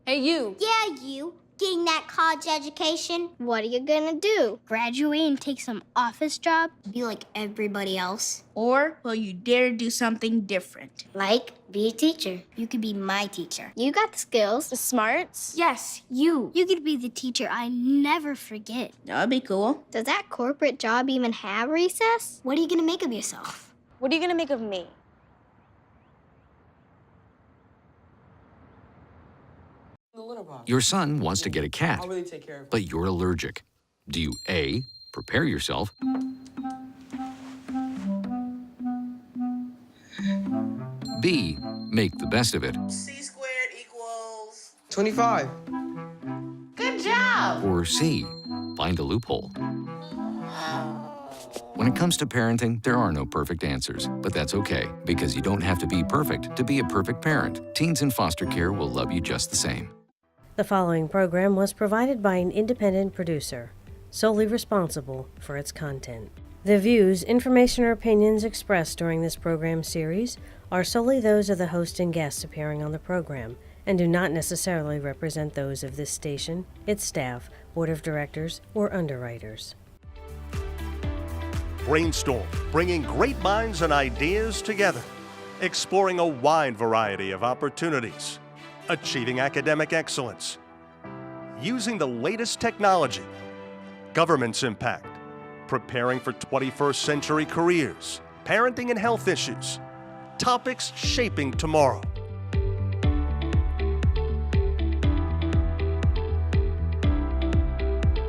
Hey, you. Yeah, you. Getting that college education. What are you gonna do? Graduate and take some office job? Be like everybody else. Or will you dare do something different? Like, be a teacher. You could be my teacher. You got the skills. The smarts? Yes, you. You could be the teacher I never forget. That'd be cool. Does that corporate job even have recess? What are you gonna make of yourself? What are you gonna make of me? Your son wants to get a cat, I'll really take care of it. but you're allergic. Do you A, prepare yourself, B, make the best of it, C squared equals 25. Good job. or C, find a loophole? When it comes to parenting, there are no perfect answers, but that's okay, because you don't have to be perfect to be a perfect parent. Teens in foster care will love you just the same. The following program was provided by an independent producer, solely responsible for its content. The views, information, or opinions expressed during this program series are solely those of the host and guests appearing on the program and do not necessarily represent those of this station, its staff, board of directors, or underwriters. Brainstorm, bringing great minds and ideas together, exploring a wide variety of opportunities, achieving academic excellence, using the latest technology, government's impact, preparing for 21st century careers, parenting and health issues, topics shaping tomorrow.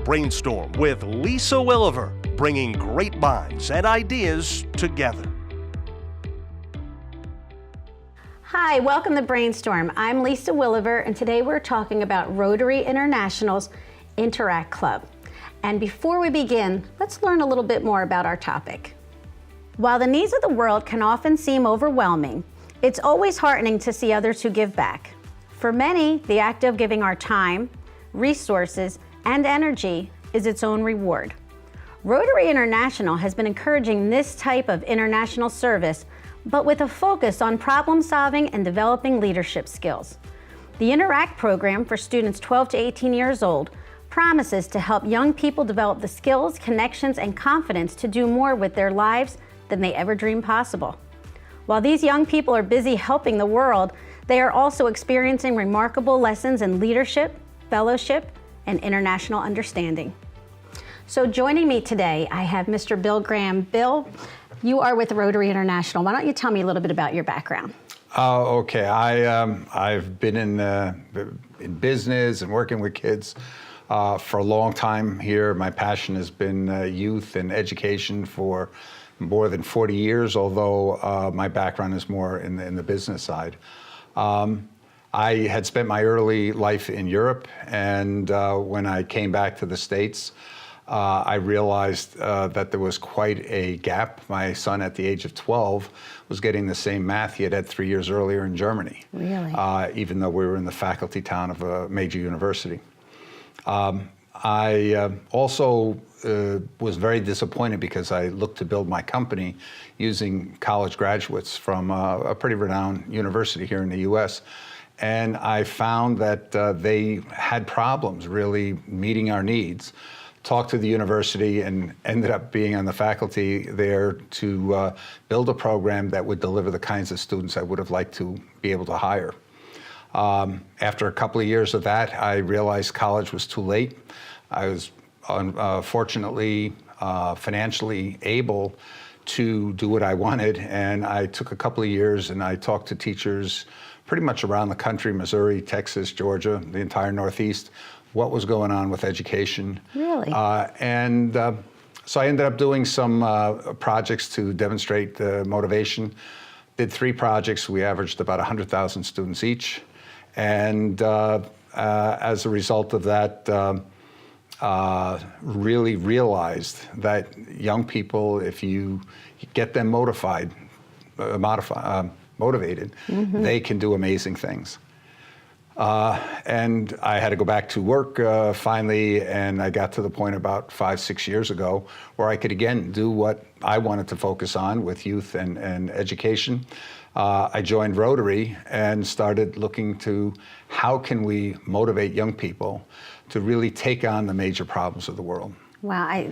Brainstorm with Lisa Willever, bringing great minds and ideas together. Hi, welcome to Brainstorm. I'm Lisa Willever, and today we're talking about Rotary International's Interact Club. And before we begin, let's learn a little bit more about our topic. While the needs of the world can often seem overwhelming, it's always heartening to see others who give back. For many, the act of giving our time, resources, and energy is its own reward. Rotary International has been encouraging this type of international service, but with a focus on problem solving and developing leadership skills. The Interact program for students 12 to 18 years old promises to help young people develop the skills, connections, and confidence to do more with their lives than they ever dreamed possible. While these young people are busy helping the world, they are also experiencing remarkable lessons in leadership, fellowship, and international understanding. So joining me today, I have Mr. Bill Graham. Bill, you are with Rotary International. Why don't you tell me a little bit about your background? Okay. I've been in business and working with kids for a long time here. My passion has been youth and education for more than 40 years, although my background is more in the business side. I had spent my early life in Europe, and when I came back to the States, I realized that there was quite a gap. My son, at the age of 12, was getting the same math he had had 3 years earlier in Germany. Really? Even though we were in the faculty town of a major university. I also was very disappointed because I looked to build my company using college graduates from a pretty renowned university here in the US. And I found that they had problems really meeting our needs. Talked to the university and ended up being on the faculty there to build a program that would deliver the kinds of students I would have liked to be able to hire. After a couple of years of that, I realized college was too late. I was fortunately financially able to do what I wanted, and I took a couple of years and I talked to teachers pretty much around the country, Missouri, Texas, Georgia, the entire Northeast, what was going on with education. Really? So I ended up doing some projects to demonstrate motivation. Did 3 projects. We averaged about 100,000 students each. And as a result of that, really realized that young people, if you get them motivated, they can do amazing things. And I had to go back to work finally, and I got to the point about 5-6 years ago where I could again do what I wanted to focus on with youth and education. I joined Rotary and started looking to how can we motivate young people to really take on the major problems of the world. Wow,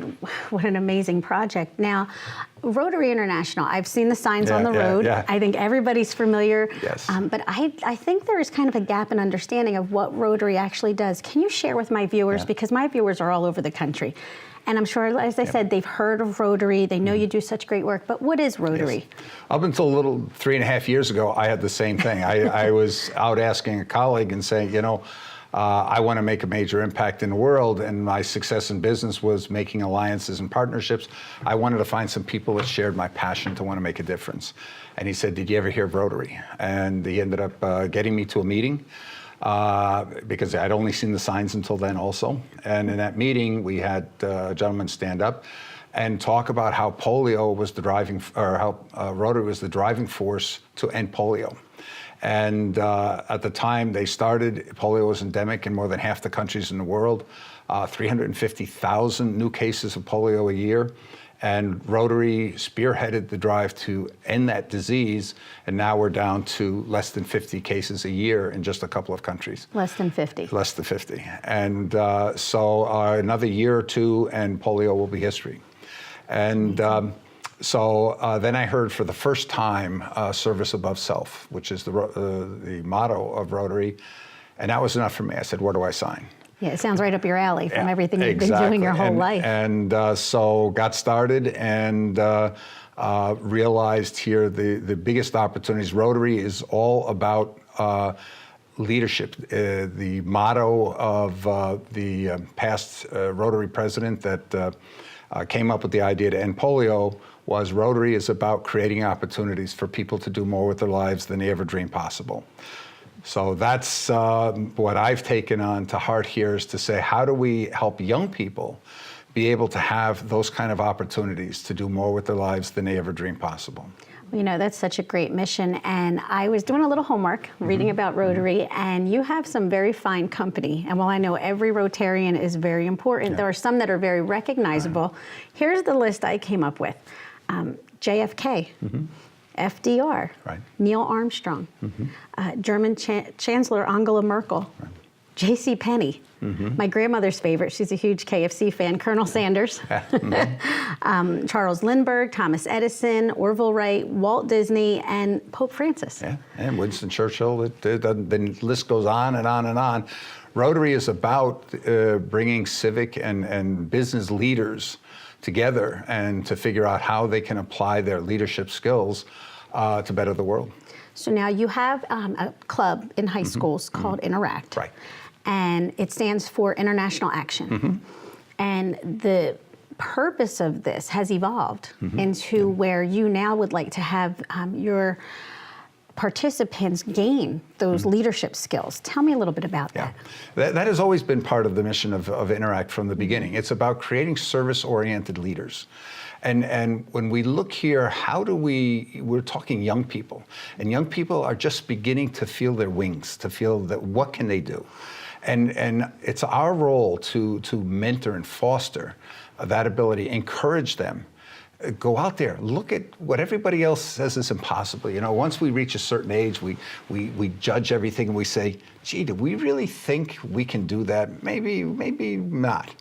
what an amazing project. Now, Rotary International, I've seen the signs on the road. Yeah. I think everybody's familiar. Yes. But I think there is kind of a gap in understanding of what Rotary actually does. Can you share with my viewers, because my viewers are all over the country, and I'm sure, as I said, they've heard of Rotary, they know you do such great work, but what is Rotary? Yes. Up until a little 3.5 years ago, I had the same thing. I was out asking a colleague and saying, you know, I want to make a major impact in the world, and my success in business was making alliances and partnerships. I wanted to find some people that shared my passion to want to make a difference. And he said, did you ever hear of Rotary? And he ended up getting me to a meeting because I'd only seen the signs until then also. And in that meeting, we had a gentleman stand up and talk about how polio was the driving, or how Rotary was the driving force to end polio. And at the time they started, polio was endemic in more than half the countries in the world, 350,000 new cases of polio a year. And Rotary spearheaded the drive to end that disease, and now we're down to less than 50 cases a year in just a couple of countries. Less than 50. Less than 50. And so another year or two, and polio will be history. And so then I heard for the first time service above self, which is the motto of Rotary, and that was enough for me. I said, where do I sign? Yeah, it sounds right up your alley from everything you've Exactly. been doing your whole life. And so got started and realized here the biggest opportunities. Rotary is all about leadership. The motto of the past Rotary president that came up with the idea to end polio was Rotary is about creating opportunities for people to do more with their lives than they ever dreamed possible. So that's what I've taken on to heart here, is to say, how do we help young people be able to have those kind of opportunities to do more with their lives than they ever dreamed possible? You know, that's such a great mission. And I was doing a little homework, reading about Rotary, and you have some very fine company. And while I know every Rotarian is very important, there are some that are very recognizable. Here's the list I came up with. JFK, FDR, Neil Armstrong, German Chancellor Angela Merkel, J.C. Penney, my grandmother's favorite, she's a huge KFC fan, Colonel Sanders, Charles Lindbergh, Thomas Edison, Orville Wright, Walt Disney, and Pope Francis. Yeah, and Winston Churchill. The list goes on and on and on. Rotary is about bringing civic and business leaders together and to figure out how they can apply their leadership skills to better the world. So now you have a club in high schools called Interact. Right. And it stands for International Action. And the purpose of this has evolved into where you now would like to have your participants gain those leadership skills. Tell me a little bit about that. That has always been part of the mission of Interact from the beginning. It's about creating service-oriented leaders. And when we look here, we're talking young people, and young people are just beginning to feel their wings, to feel that what can they do? And it's our role to mentor and foster that ability, encourage them. Go out there, look at what everybody else says is impossible. You know, once we reach a certain age, we judge everything and we say, gee, do we really think we can do that? Maybe not.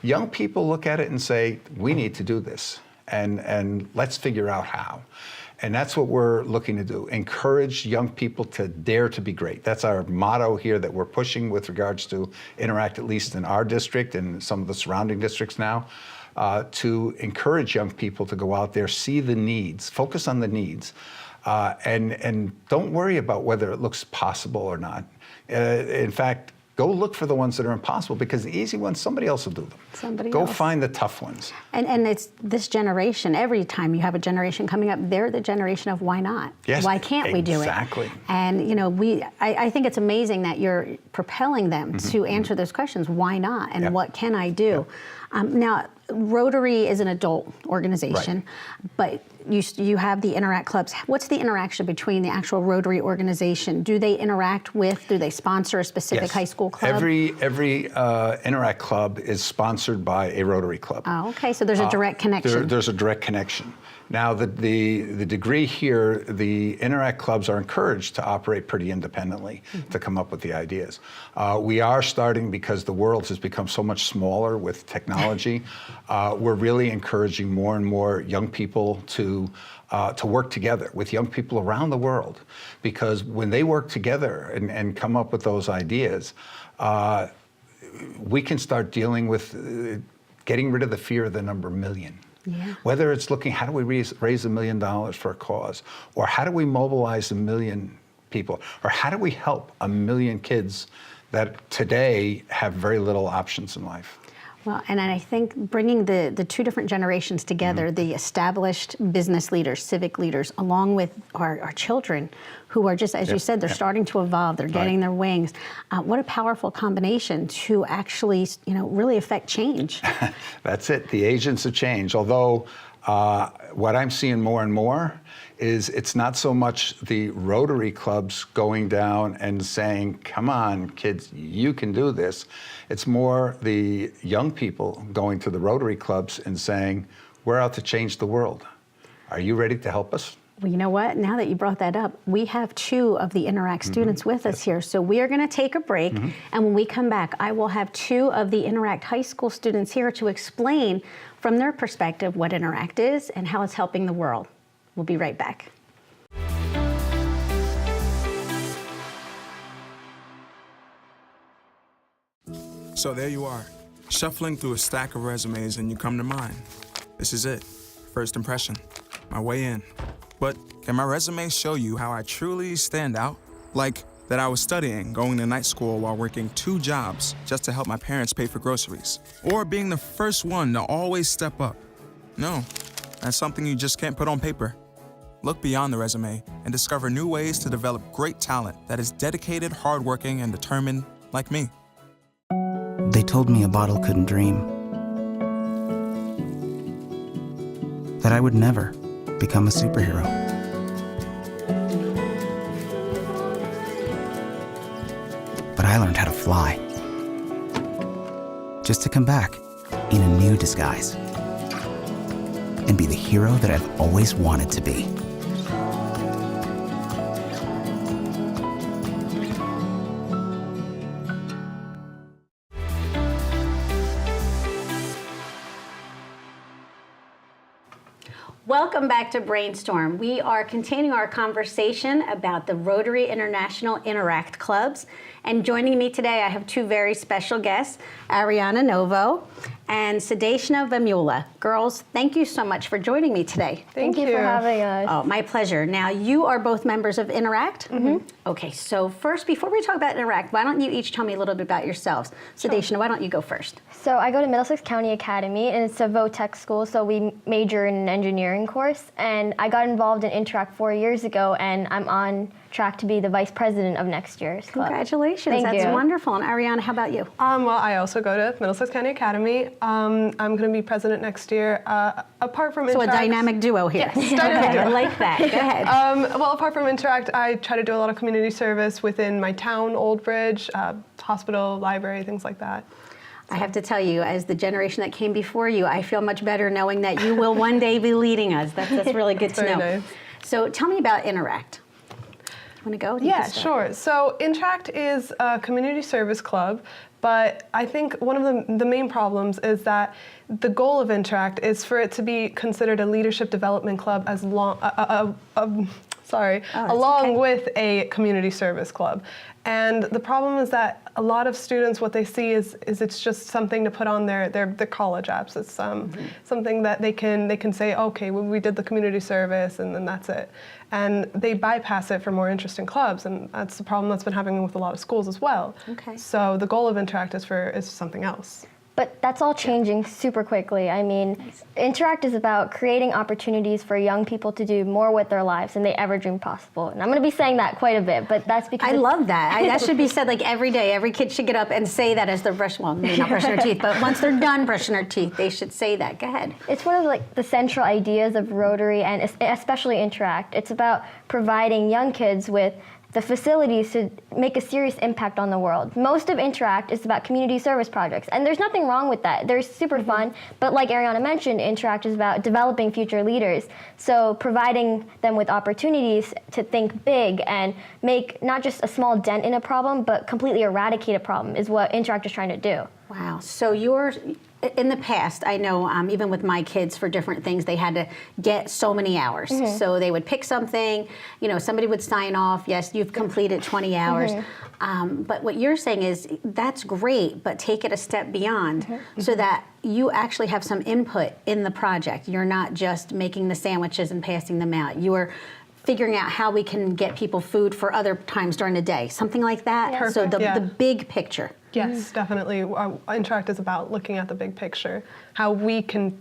Young people look at it and say, we need to do this, and let's figure out how. And that's what we're looking to do, encourage young people to dare to be great. That's our motto here that we're pushing with regards to Interact, at least in our district and some of the surrounding districts now. To encourage young people to go out there, see the needs, focus on the needs, and don't worry about whether it looks possible or not. In fact, go look for the ones that are impossible, because the easy ones, somebody else will do them. Go find the tough ones. And it's this generation, every time you have a generation coming up, they're the generation of why not? Yes, why can't we do it? Exactly. And you know, I think it's amazing that you're propelling them to answer those questions, why not? And what can I do? Now, Rotary is an adult organization, but you have the Interact clubs. What's the interaction between the actual Rotary organization? Do they interact with, do they sponsor a specific high school club? Every Interact club is sponsored by a Rotary club. Oh, okay, so there's a direct connection. There's a direct connection. Now, the degree here, the Interact clubs are encouraged to operate pretty independently, to come up with the ideas. We are starting, because the world has become so much smaller with technology, we're really encouraging more and more young people to work together with young people around the world, because when they work together and come up with those ideas, we can start dealing with getting rid of the fear of the number million. Yeah. Whether it's looking, how do we raise $1 million for a cause? Or how do we mobilize 1 million people? Or how do we help 1 million kids that today have very little options in life? Well, and I think bringing the two different generations together, the established business leaders, civic leaders, along with our children, who are just, as you said, they're starting to evolve, they're getting their wings. What a powerful combination to actually, really affect change. That's it, the agents of change. Although what I'm seeing more and more is it's not so much the Rotary clubs going down and saying, come on, kids, you can do this. It's more the young people going to the Rotary clubs and saying, we're out to change the world. Are you ready to help us? Well, you know what? Now that you brought that up, we have 2 of the Interact students with us here. So we are going to take a break. And when we come back, I will have 2 of the Interact high school students here to explain from their perspective what Interact is and how it's helping the world. We'll be right back. So there you are, shuffling through a stack of resumes, and you come to mine. This is it, first impression, my way in. But can my resume show you how I truly stand out? Like that I was studying, going to night school while working 2 jobs just to help my parents pay for groceries. Or being the first one to always step up. No, that's something you just can't put on paper. Look beyond the resume and discover new ways to develop great talent that is dedicated, hardworking, and determined like me. They told me a bottle couldn't dream. That I would never become a superhero. But I learned how to fly. Just to come back in a new disguise. And be the hero that I've always wanted to be. Welcome back to Brainstorm. We are continuing our conversation about the Rotary International Interact Clubs. And joining me today, I have 2 very special guests, Ariana Novo and Sadeshna Vamula. Girls, thank you so much for joining me today. Thank you for having us. Oh, my pleasure. Now, you are both members of Interact? Okay, so first, before we talk about Interact, why don't you each tell me a little bit about yourselves? Sadeshna, why don't you go first? So I go to Middlesex County Academy, and it's a VOTech school, so we major in an engineering course. And I got involved in Interact 4 years ago, and I'm on track to be the vice president of next year's club. Congratulations, that's wonderful. And Ariana, how about you? Well, I also go to Middlesex County Academy. I'm going to be president next year. Apart from Interact, a dynamic duo here. Yes, dynamic duo. I like that. Go ahead. Well, apart from Interact, I try to do a lot of community service within my town, Old Bridge, hospital, library, things like that. I have to tell you, as the generation that came before you, I feel much better knowing that you will one day be leading us. That's really good to know. Nice. So tell me about Interact. Want to go? Yeah, sure. So Interact is a community service club, but I think one of the main problems is that the goal of Interact is for it to be considered a leadership development club as along with a community service club. And the problem is that a lot of students, what they see is it's just something to put on their college apps. It's something that they can say, okay, well, we did the community service, and then that's it. And they bypass it for more interesting clubs, and that's the problem that's been happening with a lot of schools as well. Okay. So the goal of Interact is something else. But that's all changing super quickly. I mean, Interact is about creating opportunities for young people to do more with their lives than they ever dreamed possible. And I'm going to be saying that quite a bit, but that's because I love that. That should be said like every day. Every kid should get up and say that as they're brushing, well, maybe not brushing their teeth, but once they're done brushing their teeth, they should say that. Go ahead. It's one of like the central ideas of Rotary and especially Interact. It's about providing young kids with the facilities to make a serious impact on the world. Most of Interact is about community service projects, and there's nothing wrong with that. They're super fun, but like Ariana mentioned, Interact is about developing future leaders. So providing them with opportunities to think big and make not just a small dent in a problem, but completely eradicate a problem is what Interact is trying to do. Wow. So in the past, I know even with my kids for different things, they had to get so many hours. So they would pick something, somebody would sign off, yes, you've completed 20 hours. But what you're saying is that's great, but take it a step beyond so that you actually have some input in the project. You're not just making the sandwiches and passing them out. You're figuring out how we can get people food for other times during the day, something like that. Perfect, so the big picture. Yes, definitely. Interact is about looking at the big picture, how we can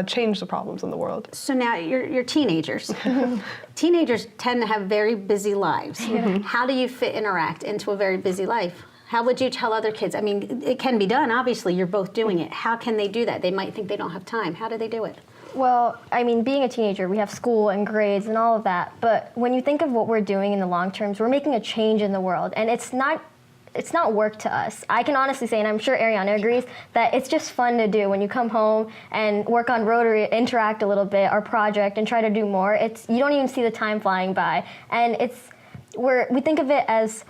change the problems in the world. So now you're teenagers. Teenagers tend to have very busy lives. How do you fit Interact into a very busy life? How would you tell other kids? I mean, it can be done, obviously, you're both doing it. How can they do that? They might think they don't have time. How do they do it? Well, I mean, being a teenager, we have school and grades and all of that, but when you think of what we're doing in the long terms, we're making a change in the world, and it's not work to us. I can honestly say, and I'm sure Ariana agrees, that it's just fun to do when you come home and work on Rotary, Interact a little bit, our project, and try to do more. You don't even see the time flying by, and we think of it as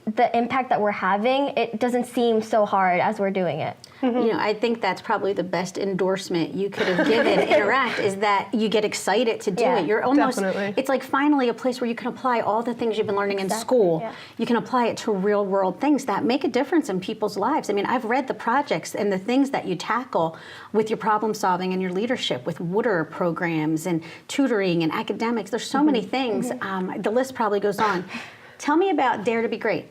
the impact that we're having. It doesn't seem so hard as we're doing it. I think that's probably the best endorsement you could have given Interact is that you get excited to do it. You're almost, it's like finally a place where you can apply all the things you've been learning in school. You can apply it to real world things that make a difference in people's lives. I mean, I've read the projects and the things that you tackle with your problem solving and your leadership with water programs and tutoring and academics. There's so many things. The list probably goes on. Tell me about Dare to Be Great.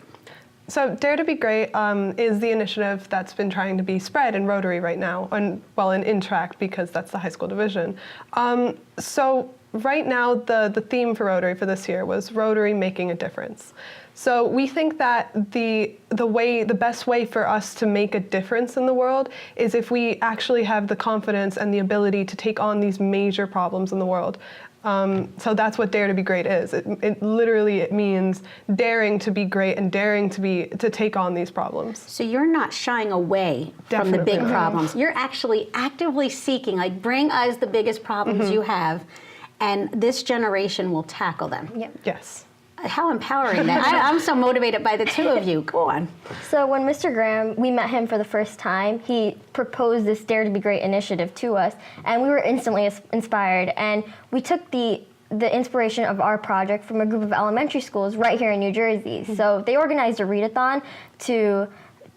So Dare to Be Great is the initiative that's been trying to be spread in Rotary right now, in Interact because that's the high school division. So right now the theme for Rotary for this year was Rotary Making a Difference. So we think that the best way for us to make a difference in the world is if we actually have the confidence and the ability to take on these major problems in the world. So that's what Dare to Be Great is. It literally means daring to be great and daring to take on these problems. So you're not shying away from the big problems. You're actually actively seeking, like, bring us the biggest problems you have, and this generation will tackle them. Yes. How empowering that. I'm so motivated by the two of you. Go on. So when Mr. Graham, we met him for the first time, he proposed this Dare to Be Great initiative to us, and we were instantly inspired. And we took the inspiration of our project from a group of elementary schools right here in New Jersey. So they organized a readathon to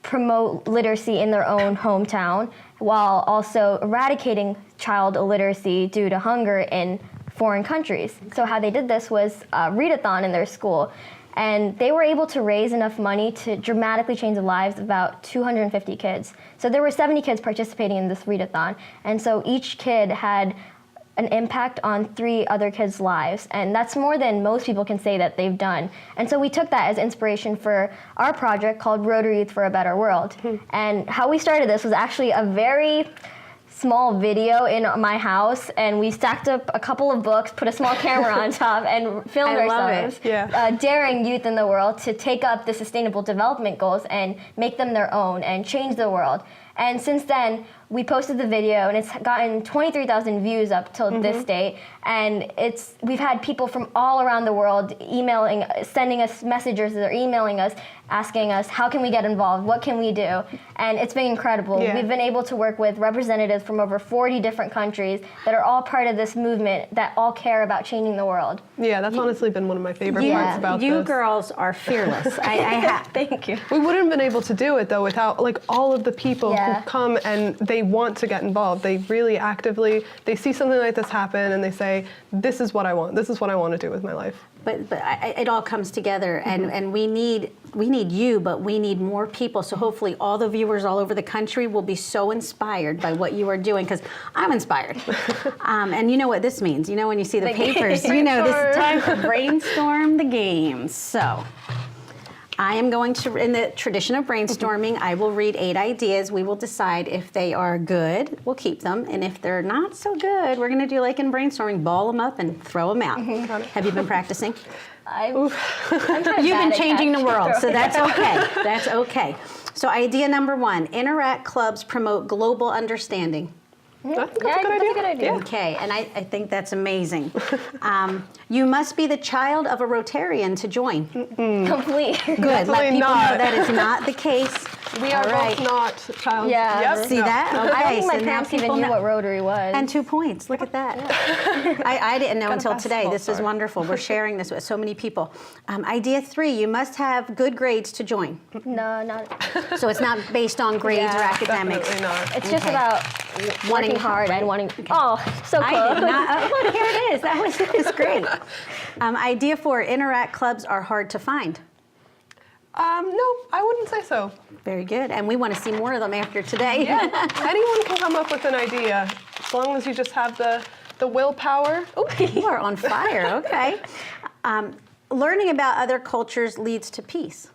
promote literacy in their own hometown while also eradicating child illiteracy due to hunger in foreign countries. So how they did this was a readathon in their school, and they were able to raise enough money to dramatically change the lives of about 250 kids. So there were 70 kids participating in this readathon, and so each kid had an impact on 3 other kids' lives, and that's more than most people can say that they've done. And so we took that as inspiration for our project called Rotary Youth for a Better World. And how we started this was actually a very small video in my house, and we stacked up a couple of books, put a small camera on top, and filmed ourselves daring youth in the world to take up the Sustainable Development Goals and make them their own and change the world. And since then, we posted the video, and it's gotten 23,000 views up till this date. And we've had people from all around the world emailing, sending us messages, or emailing us, asking us, how can we get involved? What can we do? And it's been incredible. We've been able to work with representatives from over 40 different countries that are all part of this movement that all care about changing the world. Yeah, that's honestly been one of my favorite parts about this. You girls are fearless. Thank you. We wouldn't have been able to do it, though, without all of the people who come and they want to get involved. They really actively, they see something like this happen and they say, this is what I want. This is what I want to do with my life. But it all comes together, and we need you, but we need more people. So hopefully all the viewers all over the country will be so inspired by what you are doing, because I'm inspired. And you know what this means. You know, when you see the papers, you know this is time to brainstorm the games. So I am going to, in the tradition of brainstorming, I will read 8 ideas. We will decide if they are good, we'll keep them. And if they're not so good, we're gonna do like in brainstorming, ball them up and throw them out. Have you been practicing? I'm You've been changing the world, so that's okay. That's okay. So idea number 1, interact clubs promote global understanding. That's a good idea. Okay, and I think that's amazing. You must be the child of a Rotarian to join. Complete. Good. Let people know that is not the case. We are both not child. Yeah. See that? Okay, I think my so now parents even people knew know. what Rotary was. And 2 points. Look at that. I didn't know until today. This is star. wonderful. We're sharing this with so many people. Idea 3, you must have good grades to join. No, not. So it's not based on grades or academics. Definitely not. It's just about working hard and wanting. Oh, so close. I did not. Look, here it is. That was great. Idea 4, interact clubs are hard to find. No, I wouldn't say so. Very good. And we want to see more of them after today. Yeah. Anyone can come up with an idea, as long as you just have the willpower. Ooh, you are on fire. Okay. Learning about other cultures leads to peace.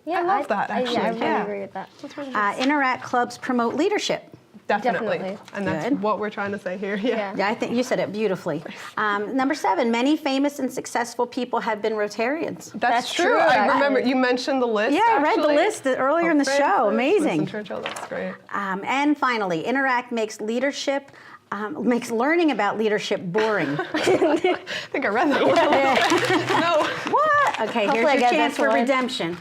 I love that, actually. I really agree with that. That's really nice. Interact clubs promote leadership. Definitely. And that's Good. what we're trying to say here. Yeah. Yeah, I think you said it beautifully. Number 7, many famous and successful people have been Rotarians. That's true. I remember you mentioned the list. Yeah, I read the list earlier in the show. Amazing. Winston Churchill, that's great. And finally, interact makes leadership, makes learning about leadership boring. I think I read that one. No. What? Okay, Hopefully here's I your get chance this for one. redemption.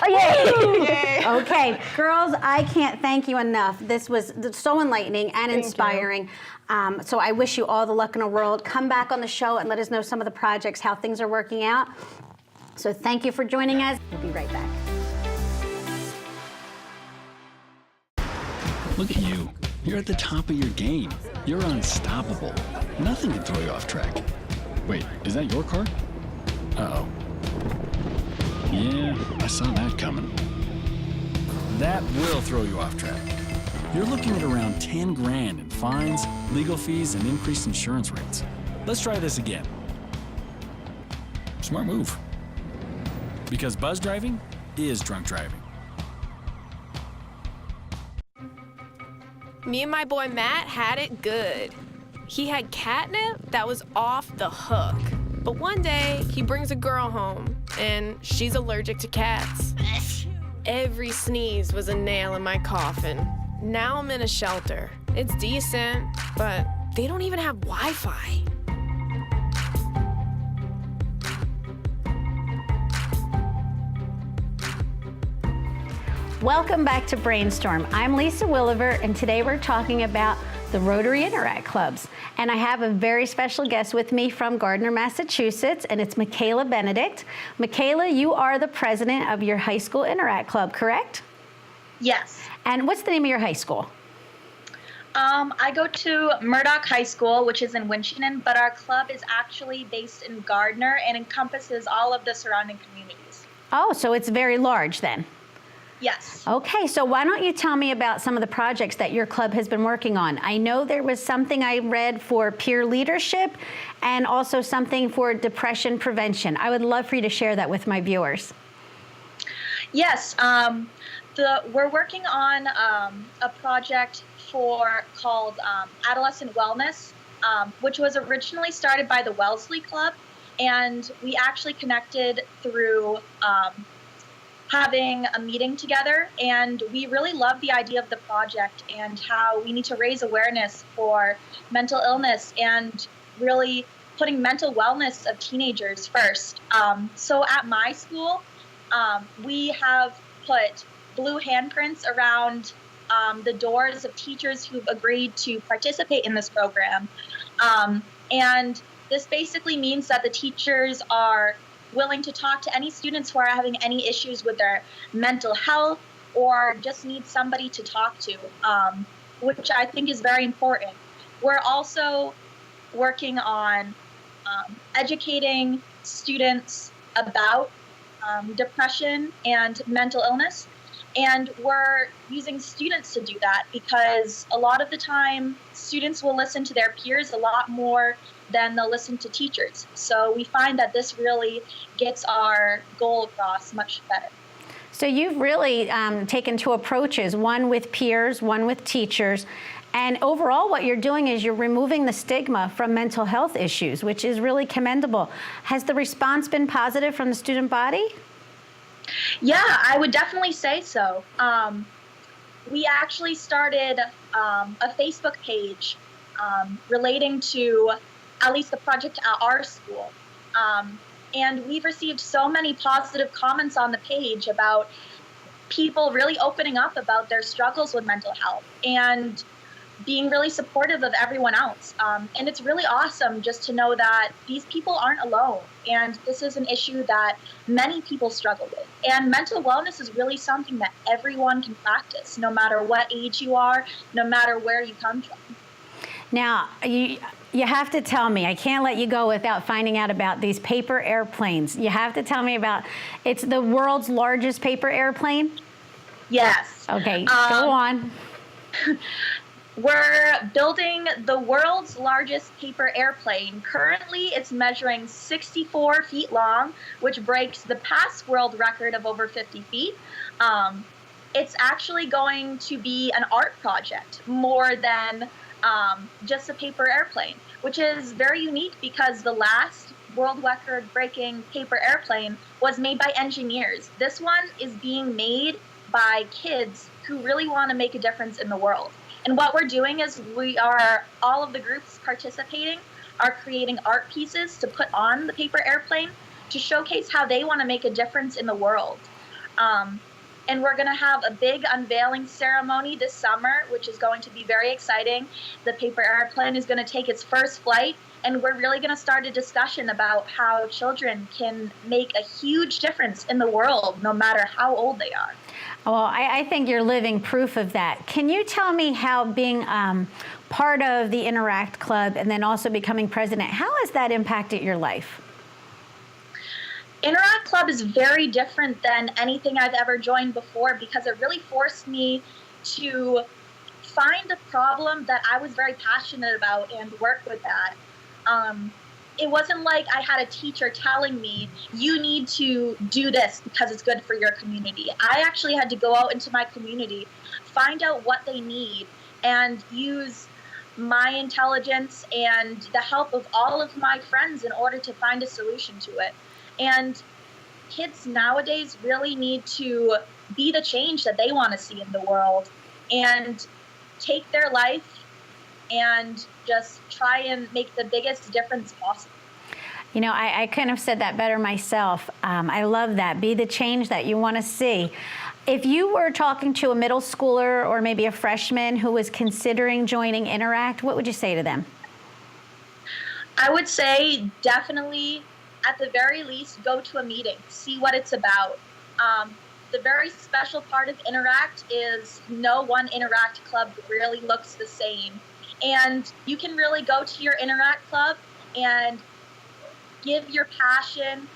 Oh, yay! Yay. Okay, girls, I can't thank you enough. This was so enlightening and inspiring. So I wish you all the luck in the world. Come back on the show and let us know some of the projects, how things are working out. So thank you for joining us. We'll be right back. Look at you. You're at the top of your game. You're unstoppable. Nothing can throw you off track. Wait, is that your car? Uh-oh. Yeah, I saw that coming. That will throw you off track. You're looking at around 10 grand in fines, legal fees, and increased insurance rates. Let's try this again. Smart move. Because buzz driving is drunk driving. Me and my boy Matt had it good. He had catnip that was off the hook. But one day, he brings a girl home, and she's allergic to cats. Every sneeze was a nail in my coffin. Now I'm in a shelter. It's decent, but they don't even have Wi-Fi. Welcome back to Brainstorm. I'm Lisa Willever, and today we're talking about the Rotary Interact Clubs. And I have a very special guest with me from Gardner, Massachusetts, and it's Michaela Benedict. Michaela, you are the president of your high school Interact Club, correct? Yes. And what's the name of your high school? I go to Murdoch High School, which is in Winchendon, but our club is actually based in Gardner and encompasses all of the surrounding communities. Oh, so it's very large then. Yes. Okay, so why don't you tell me about some of the projects that your club has been working on? I know there was something I read for peer leadership and also something for depression prevention. I would love for you to share that with my viewers. Yes, we're working on a project called Adolescent Wellness, which was originally started by the Wellesley Club, and we actually connected through having a meeting together, and we really love the idea of the project and how we need to raise awareness for mental illness and really putting mental wellness of teenagers first. So at my school, we have put blue handprints around the doors of teachers who've agreed to participate in this program. And this basically means that the teachers are willing to talk to any students who are having any issues with their mental health or just need somebody to talk to, which I think is very important. We're also working on educating students about depression and mental illness. And we're using students to do that because a lot of the time students will listen to their peers a lot more than they'll listen to teachers. So we find that this really gets our goal across much better. So you've really taken two approaches, one with peers, one with teachers. And overall, what you're doing is you're removing the stigma from mental health issues, which is really commendable. Has the response been positive from the student body? Yeah, I would definitely say so. We actually started a Facebook page relating to at least the project at our school. And we've received so many positive comments on the page about people really opening up about their struggles with mental health and being really supportive of everyone else. And it's really awesome just to know that these people aren't alone. And this is an issue that many people struggle with. And mental wellness is really something that everyone can practice, no matter what age you are, no matter where you come from. Now, you have to tell me, I can't let you go without finding out about these paper airplanes. You have to tell me about, it's the world's largest paper airplane? Yes. Okay, go on. We're building the world's largest paper airplane. Currently, it's measuring 64 feet long, which breaks the past world record of over 50 feet. It's actually going to be an art project more than just a paper airplane, which is very unique because the last world record-breaking paper airplane was made by engineers. This one is being made by kids who really want to make a difference in the world. And what we're doing is all of the groups participating are creating art pieces to put on the paper airplane to showcase how they want to make a difference in the world. And we're going to have a big unveiling ceremony this summer, which is going to be very exciting. The paper airplane is going to take its first flight, and we're really going to start a discussion about how children can make a huge difference in the world, no matter how old they are. Well, I think you're living proof of that. Can you tell me how being part of the Interact Club and then also becoming president, how has that impacted your life? Interact Club is very different than anything I've ever joined before because it really forced me to find a problem that I was very passionate about and work with that. It wasn't like I had a teacher telling me, you need to do this because it's good for your community. I actually had to go out into my community, find out what they need, and use my intelligence and the help of all of my friends in order to find a solution to it. And kids nowadays really need to be the change that they want to see in the world and take their life and just try and make the biggest difference possible. You know, I couldn't have said that better myself. I love that. Be the change that you want to see. If you were talking to a middle schooler or maybe a freshman who was considering joining Interact, what would you say to them? I would say definitely, at the very least, go to a meeting, see what it's about. The very special part of Interact is no one Interact club really looks the same. And you can really go to your Interact club and give your passion,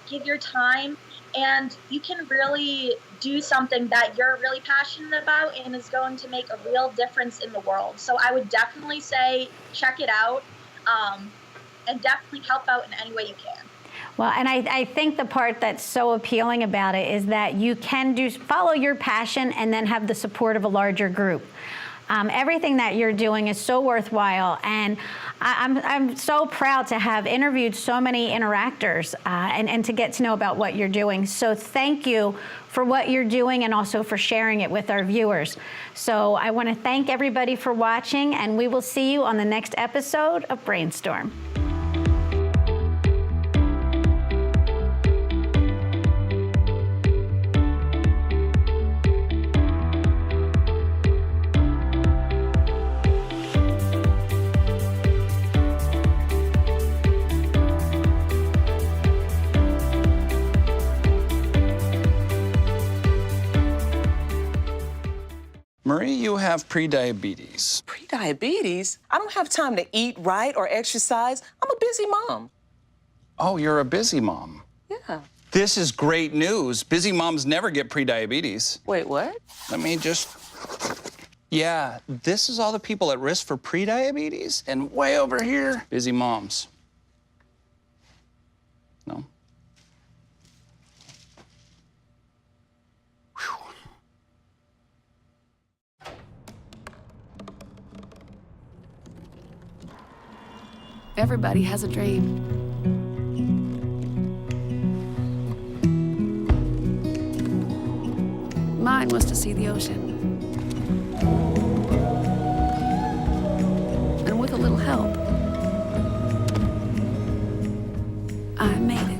give your time, and you can really do something that you're really passionate about and is going to make a real difference in the world. So I would definitely say check it out and definitely help out in any way you can. Well, and I think the part that's so appealing about it is that you can follow your passion and then have the support of a larger group. Everything that you're doing is so worthwhile, and I'm so proud to have interviewed so many interactors and to get to know about what you're doing. So thank you for what you're doing and also for sharing it with our viewers. So I want to thank everybody for watching, and we will see you on the next episode of Brainstorm. Marie, you have prediabetes. Prediabetes? I don't have time to eat right or exercise. I'm a busy mom. Oh, you're a busy mom. Yeah. This is great news. Busy moms never get prediabetes. Wait, what? Let me just... Yeah, this is all the people at risk for prediabetes, and way over here, busy moms. No? Everybody has a dream. Mine was to see the ocean. And with a little help, I made it.